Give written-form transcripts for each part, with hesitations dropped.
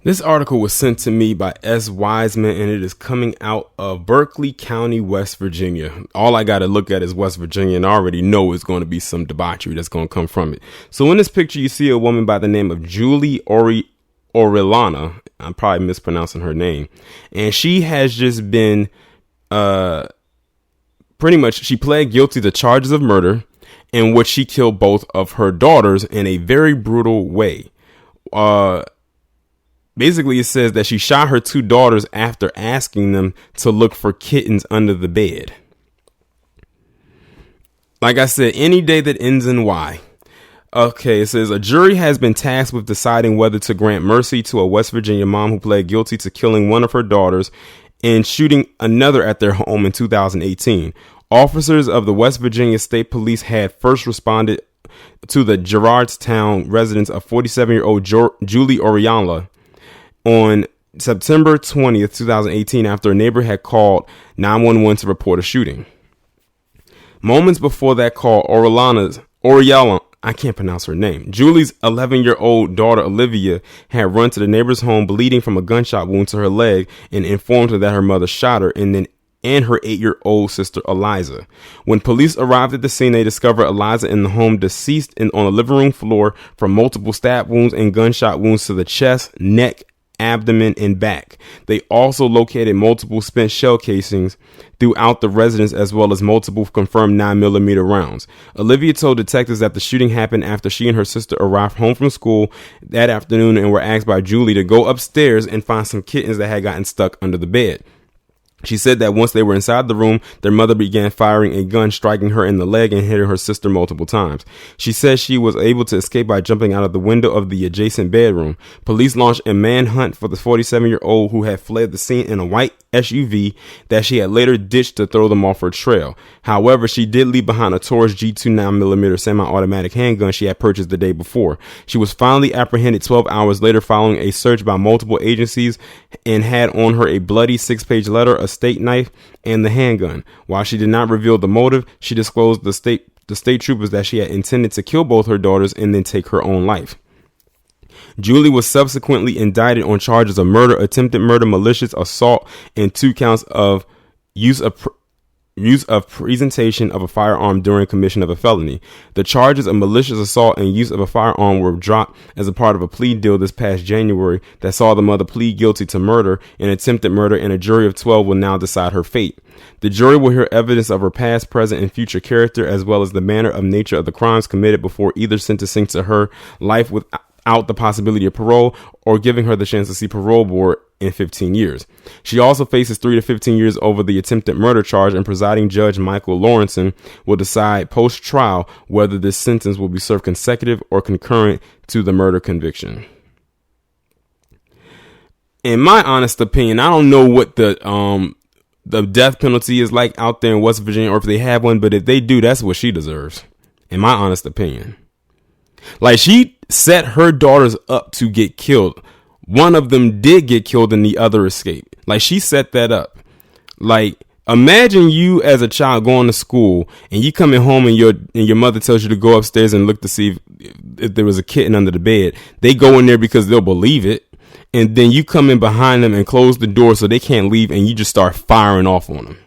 This article was sent to me by S. Wiseman, and it is coming out of Berkeley County, West Virginia. All I got to look at is West Virginia, and I already know it's going to be some debauchery that's going to come from it. So in this picture, you see a woman by the name of Julie Orellana. I'm probably mispronouncing her name. And she has just been, pretty much, she pled guilty to charges of murder in which she killed both of her daughters in a very brutal way. Basically, it says that she shot her two daughters after asking them to look for kittens under the bed. Like I said, any day that ends in Y. Okay, it says a jury has been tasked with deciding whether to grant mercy to a West Virginia mom who pled guilty to killing one of her daughters and shooting another at their home in 2018. Officers of the West Virginia State Police had first responded to the Gerardstown residence of 47-year-old Julie Orellana on September 20th, 2018, after a neighbor had called 911 to report a shooting. Moments before that call, Orellana, I can't pronounce her name, Julie's 11-year-old daughter, Olivia, had run to the neighbor's home bleeding from a gunshot wound to her leg and informed her that her mother shot her and her 8-year-old sister, Eliza. When police arrived at the scene, they discovered Eliza in the home deceased on the living room floor from multiple stab wounds and gunshot wounds to the chest, neck, abdomen, and back. They also located multiple spent shell casings throughout the residence, as well as multiple confirmed 9mm rounds. Olivia told detectives that the shooting happened after she and her sister arrived home from school that afternoon and were asked by Julie to go upstairs and find some kittens that had gotten stuck under the bed. She said that once they were inside the room, their mother began firing a gun, striking her in the leg and hitting her sister multiple times. She says she was able to escape by jumping out of the window of the adjacent bedroom. Police launched a manhunt for the 47-year-old who had fled the scene in a white SUV that she had later ditched to throw them off her trail. However, she did leave behind a Taurus G2 9mm semi-automatic handgun she had purchased the day before. She was finally apprehended 12 hours later following a search by multiple agencies and had on her a bloody 6-page letter, a steak knife, and the handgun. While she did not reveal the motive, she disclosed the state troopers that she had intended to kill both her daughters and then take her own life. Julie was subsequently indicted on charges of murder, attempted murder, malicious assault, and 2 counts of use of presentation of a firearm during commission of a felony. The charges of malicious assault and use of a firearm were dropped as a part of a plea deal this past January that saw the mother plead guilty to murder and attempted murder, and a jury of 12 will now decide her fate. The jury will hear evidence of her past, present, and future character, as well as the manner of nature of the crimes committed before either sentencing to her life without the possibility of parole or giving her the chance to see parole board in 15 years. She also faces 3 to 15 years over the attempted murder charge, and presiding judge Michael Lawrenson will decide post-trial whether this sentence will be served consecutive or concurrent to the murder conviction. In my honest opinion, I don't know what the death penalty is like out there in West Virginia, or if they have one, but if they do, that's what she deserves, in my honest opinion. Like, she set her daughters up to get killed. One of them did get killed and the other escaped. Like, she set that up. Like, imagine you as a child going to school and you coming home and your mother tells you to go upstairs and look to see if there was a kitten under the bed. They go in there because they'll believe it. And then you come in behind them and close the door so they can't leave, and you just start firing off on them.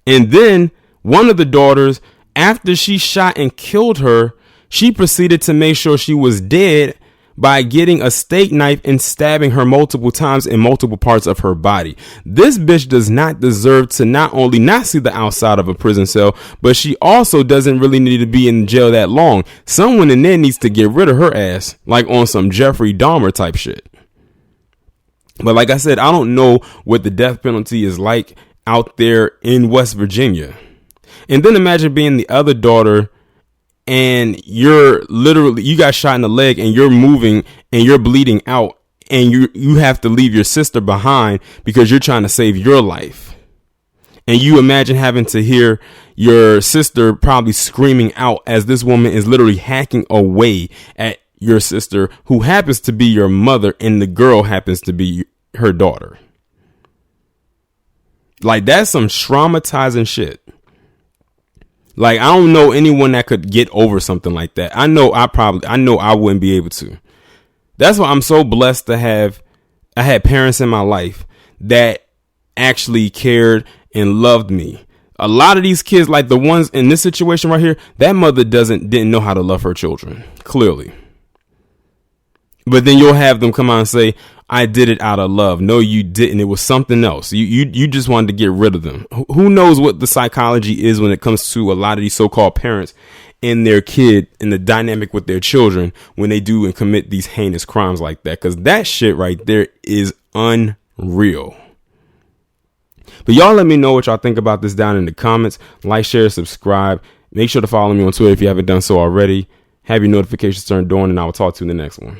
And then one of the daughters, after she shot and killed her, she proceeded to make sure she was dead by getting a steak knife and stabbing her multiple times in multiple parts of her body. This bitch does not deserve to not only not see the outside of a prison cell, but she also doesn't really need to be in jail that long. Someone in there needs to get rid of her ass, like on some Jeffrey Dahmer type shit. But like I said, I don't know what the death penalty is like out there in West Virginia. And then imagine being the other daughter, and you got shot in the leg and you're moving and you're bleeding out, and you have to leave your sister behind because you're trying to save your life. And you imagine having to hear your sister probably screaming out as this woman is literally hacking away at your sister, who happens to be your mother, and the girl happens to be her daughter. Like, that's some traumatizing shit. Like, I don't know anyone that could get over something like that. I know I wouldn't be able to. That's why I'm so blessed to have, I had parents in my life that actually cared and loved me. A lot of these kids, like the ones in this situation right here, that mother didn't know how to love her children, clearly. But then you'll have them come out and say, I did it out of love. No, you didn't. It was something else. You just wanted to get rid of them. Who knows what the psychology is when it comes to a lot of these so-called parents and their kid and the dynamic with their children when they do and commit these heinous crimes like that. Because that shit right there is unreal. But y'all let me know what y'all think about this down in the comments. Like, share, subscribe. Make sure to follow me on Twitter if you haven't done so already. Have your notifications turned on, and I will talk to you in the next one.